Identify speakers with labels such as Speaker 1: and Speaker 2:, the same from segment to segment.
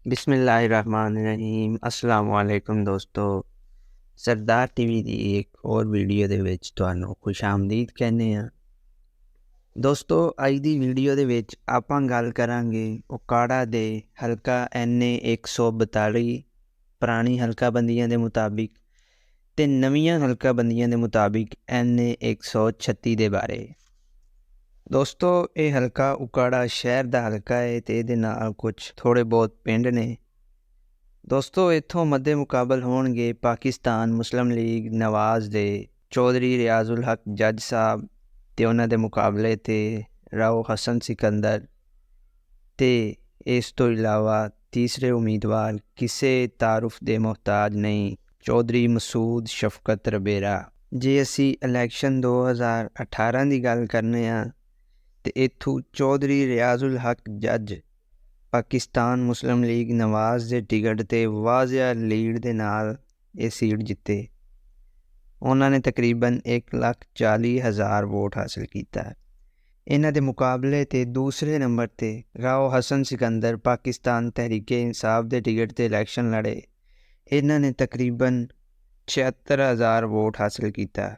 Speaker 1: ਬਿਸਮਿल्लाहिर्रहमानिर्रहीम अस्सलाम वालेकुम दोस्तों। सरदार टीवी की एक और वीडियो ਦੇ ਵਿੱਚ ਤੁਹਾਨੂੰ ਖੁਸ਼ਾਮਦੀਦ ਕਹਿੰਦੇ ਆ। ਦੋਸਤੋ ਅੱਜ ਦੀ ਵੀਡੀਓ ਦੇ ਵਿੱਚ ਆਪਾਂ ਗੱਲ ਕਰਾਂਗੇ ਉਕਾੜਾ ਦੇ ਹਲਕਾ NA 142 ਪੁਰਾਣੀ ਹਲਕਾਬੰਦੀਆਂ ਦੇ ਮੁਤਾਬਿਕ ਤੇ ਨਵੀਆਂ ਹਲਕਾਬੰਦੀਆਂ ਦੇ ਮੁਤਾਬਿਕ NA 136 ਦੇ ਬਾਰੇ। ਦੋਸਤੋ ਇਹ ਹਲਕਾ ਉਕਾੜਾ ਸ਼ਹਿਰ ਦਾ ਹਲਕਾ ਹੈ ਤੇ ਇਹਦੇ ਨਾਲ ਕੁਝ ਥੋੜੇ ਬਹੁਤ ਪਿੰਡ ਨੇ। ਦੋਸਤੋ ਇੱਥੋਂ ਮੱਦੇ ਮੁਕਾਬਲ ਹੋਣਗੇ ਪਾਕਿਸਤਾਨ ਮੁਸਲਿਮ ਲੀਗ ਨਵਾਜ਼ ਦੇ ਚੌਧਰੀ ਰਿਆਜ਼ੁਲ ਹਕ ਜੱਜ ਸਾਹਿਬ ਤੇ ਉਹਨਾਂ ਦੇ ਮੁਕਾਬਲੇ ਤੇ ਰਾਓ ਹਸਨ ਸਿਕੰਦਰ ਤੇ ਇਸ ਤੋਂ ਇਲਾਵਾ ਤੀਸਰੇ ਉਮੀਦਵਾਰ ਕਿਸੇ ਤਾਰੁਫ ਦੇ ਮੁਹਤਾਜ ਨਹੀਂ ਚੌਧਰੀ ਮਸੂਦ ਸ਼ਫਕਤ ਰਬੇਰਾ। ਜੇ ਅਸੀਂ ਇਲੈਕਸ਼ਨ 2018 ਦੀ ਗੱਲ ਕਰਨੇ ਆ ਤੇ ਇੱਥੋਂ ਚੌਧਰੀ ਰਿਆਜ਼ੁਲ ਹਕ ਜੱਜ ਪਾਕਿਸਤਾਨ ਮੁਸਲਿਮ ਲੀਗ ਨਵਾਜ਼ ਦੇ ਟਿਕਟ 'ਤੇ ਵਾਜ਼ਿਆ ਲੀਡ ਦੇ ਨਾਲ ਇਹ ਸੀਟ ਜਿੱਤੇ। ਉਹਨਾਂ ਨੇ ਤਕਰੀਬਨ 1,40,000 ਵੋਟ ਹਾਸਿਲ ਕੀਤਾ। ਇਹਨਾਂ ਦੇ ਮੁਕਾਬਲੇ 'ਤੇ ਦੂਸਰੇ ਨੰਬਰ 'ਤੇ ਰਾਓ ਹਸਨ ਸਿਕੰਦਰ ਪਾਕਿਸਤਾਨ ਤਹਿਰੀਕੇ ਇਨਸਾਫ ਦੇ ਟਿਕਟ 'ਤੇ ਇਲੈਕਸ਼ਨ ਲੜੇ। ਇਹਨਾਂ ਨੇ ਤਕਰੀਬਨ 76,000 ਵੋਟ ਹਾਸਿਲ ਕੀਤਾ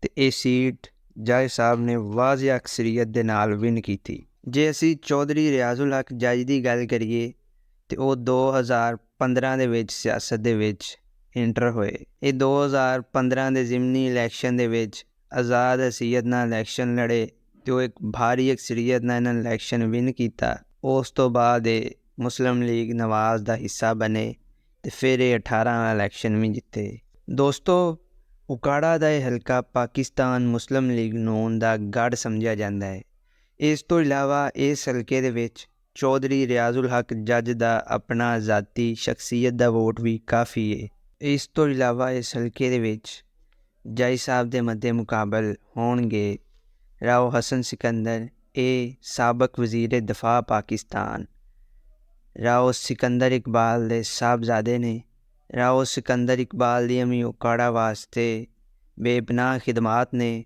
Speaker 1: ਤੇ ਇਹ ਸੀਟ ਜੱਜ ਸਾਹਿਬ ਨੇ ਵਾਜ਼ਿਆ ਅਕਸਰੀਅਤ ਦੇ ਨਾਲ ਵਿਨ ਕੀਤੀ। ਜੇ ਅਸੀਂ ਚੌਧਰੀ ਰਿਆਜ਼ੁਲ ਹਕ ਜੱਜ ਦੀ ਗੱਲ ਕਰੀਏ ਤੇ ਉਹ 2015 ਦੇ ਵਿੱਚ ਸਿਆਸਤ ਦੇ ਵਿੱਚ ਇੰਟਰ ਹੋਏ। ਇਹ 2015 ਦੇ ਜ਼ਿਮਨੀ ਇਲੈਕਸ਼ਨ ਦੇ ਵਿੱਚ ਆਜ਼ਾਦ ਹਸੀਅਤ ਨਾਲ ਇਲੈਕਸ਼ਨ ਲੜੇ ਤੇ ਉਹ ਇੱਕ ਭਾਰੀ ਅਕਸਰੀਅਤ ਨਾਲ ਇਹਨਾਂ ਨੇ ਇਲੈਕਸ਼ਨ ਵਿਨ ਕੀਤਾ। ਉਸ ਤੋਂ ਬਾਅਦ ਇਹ ਮੁਸਲਿਮ ਲੀਗ ਨਵਾਜ਼ ਦਾ ਹਿੱਸਾ ਬਣੇ ਤੇ ਫਿਰ ਇਹ 18 ਇਲੈਕਸ਼ਨ ਵੀ ਜਿੱਤੇ। ਦੋਸਤੋ ਉਕਾੜਾ ਦਾ ਇਹ ਹਲਕਾ ਪਾਕਿਸਤਾਨ ਮੁਸਲਿਮ ਲੀਗ ਨੂਨ ਦਾ ਗੜ੍ਹ ਸਮਝਿਆ ਜਾਂਦਾ ਹੈ। ਇਸ ਤੋਂ ਇਲਾਵਾ ਇਸ ਹਲਕੇ ਦੇ ਵਿੱਚ ਚੌਧਰੀ ਰਿਆਜ਼ੁਲ ਹਕ ਜੱਜ ਦਾ ਆਪਣਾ ਜ਼ਾਤੀ ਸ਼ਖਸੀਅਤ ਦਾ ਵੋਟ ਵੀ ਕਾਫੀ ਹੈ। ਇਸ ਤੋਂ ਇਲਾਵਾ ਇਸ ਹਲਕੇ ਦੇ ਵਿੱਚ ਜੱਜ ਸਾਹਿਬ ਦੇ ਮੱਦੇ ਮੁਕਾਬਲ ਹੋਣਗੇ ਰਾਓ ਹਸਨ ਸਿਕੰਦਰ, ਇਹ ਸਾਬਕ ਵਜ਼ੀਰ ਦਫਾ ਪਾਕਿਸਤਾਨ। ਰਾਓ ਸਿਕੰਦਰ ਇਕਬਾਲ ਦੇ ਸਾਹਿਬਜ਼ਾਦੇ ਨੇ। ਰਾਓ ਸਿਕੰਦਰ ਇਕਬਾਲ ਦੀਆਂ ਵੀ ਉਕਾੜਾ ਵਾਸਤੇ ਬੇਪਨਾਹ ਖਿਦਮਾਤ ਨੇ।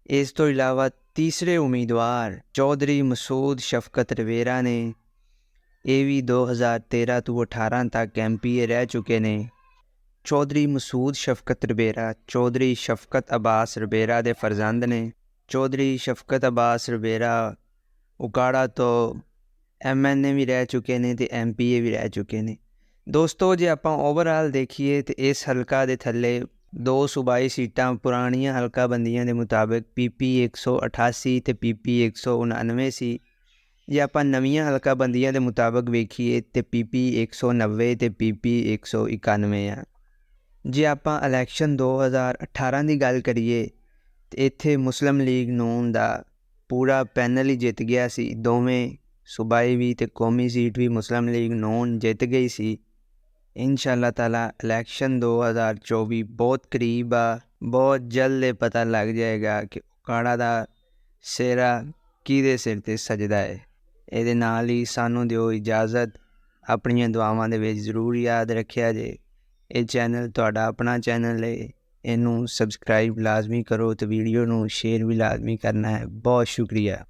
Speaker 1: ਇਸ ਤੋਂ ਇਲਾਵਾ ਤੀਸਰੇ ਉਮੀਦਵਾਰ ਚੌਧਰੀ ਮਸੂਦ ਸ਼ਫਕਤ ਰਬੇਰਾ ਨੇ। ਇਹ ਵੀ 2013 ਤੋਂ 18 ਤੱਕ MPA ਰਹਿ ਚੁੱਕੇ ਨੇ। ਚੌਧਰੀ ਮਸੂਦ ਸ਼ਫਕਤ ਰਬੇਰਾ ਚੌਧਰੀ ਸ਼ਫਕਤ ਅਬਾਸ ਰਬੇਰਾ ਦੇ ਫਰਜ਼ੰਦ ਨੇ। ਚੌਧਰੀ ਸ਼ਫਕਤ ਅਬਾਸ ਰਬੇਰਾ ਉਕਾੜਾ ਤੋਂ MNA ਵੀ ਰਹਿ ਚੁੱਕੇ ਨੇ ਤੇ MPA ਵੀ ਰਹਿ ਚੁੱਕੇ ਨੇ। ਦੋਸਤੋ ਜੇ ਆਪਾਂ ਓਵਰਆਲ ਦੇਖੀਏ ਤਾਂ ਇਸ ਹਲਕਾ ਦੇ ਥੱਲੇ 2 ਸੂਬਾਈ ਸੀਟਾਂ ਪੁਰਾਣੀਆਂ ਹਲਕਾਬੰਦੀਆਂ ਦੇ ਮੁਤਾਬਿਕ PP 188 ਤੇ PP 199 ਸੀ। ਜੇ ਆਪਾਂ ਨਵੀਆਂ ਹਲਕਾਬੰਦੀਆਂ ਦੇ ਮੁਤਾਬਿਕ ਵੇਖੀਏ ਤਾਂ PP 190 ਤੇ PP 191 ਆ। ਜੇ ਆਪਾਂ ਇਲੈਕਸ਼ਨ 2018 ਦੀ ਗੱਲ ਕਰੀਏ ਤਾਂ ਇੱਥੇ ਮੁਸਲਿਮ ਲੀਗ ਨੂਨ ਦਾ ਪੂਰਾ ਪੈਨਲ ਹੀ ਜਿੱਤ ਗਿਆ ਸੀ। ਦੋਵੇਂ ਸੂਬਾਈ ਵੀ ਤੇ ਕੌਮੀ ਸੀਟ ਵੀ ਮੁਸਲਿਮ ਲੀਗ ਨੂਨ ਜਿੱਤ ਗਈ ਸੀ। इंशाअल्लाह ताला इलेक्शन 2024 बहुत करीब आ। बहुत जल्द पता लग जाएगा कि उकाड़ा दा सेहरा किहदे सिर ते सजदा है। इहदे नाल ही सानू दिओ इजाज़त। अपनियां दुआवां दे विच जरूर याद रखिया जे। ये चैनल तुहाडा अपना चैनल है, इनू सबसक्राइब लाजमी करो तो वीडियो नू शेयर भी लाजमी करना है। बहुत शुक्रिया।